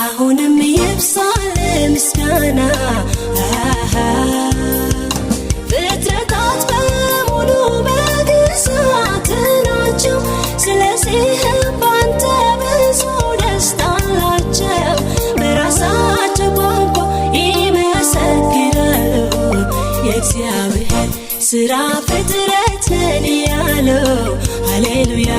አሁንም ይብሳል ምስጋና ፍጥረታት በሙሉ በግዛት ናቸው ስለዚህ ባንተ ብዙ ደስታ አላቸው በራሳቸው ቋንቋ ይመሰክራሉ የእግዚአብሔር ሥራ ፍጥረትን ያለው ሃሌሉያ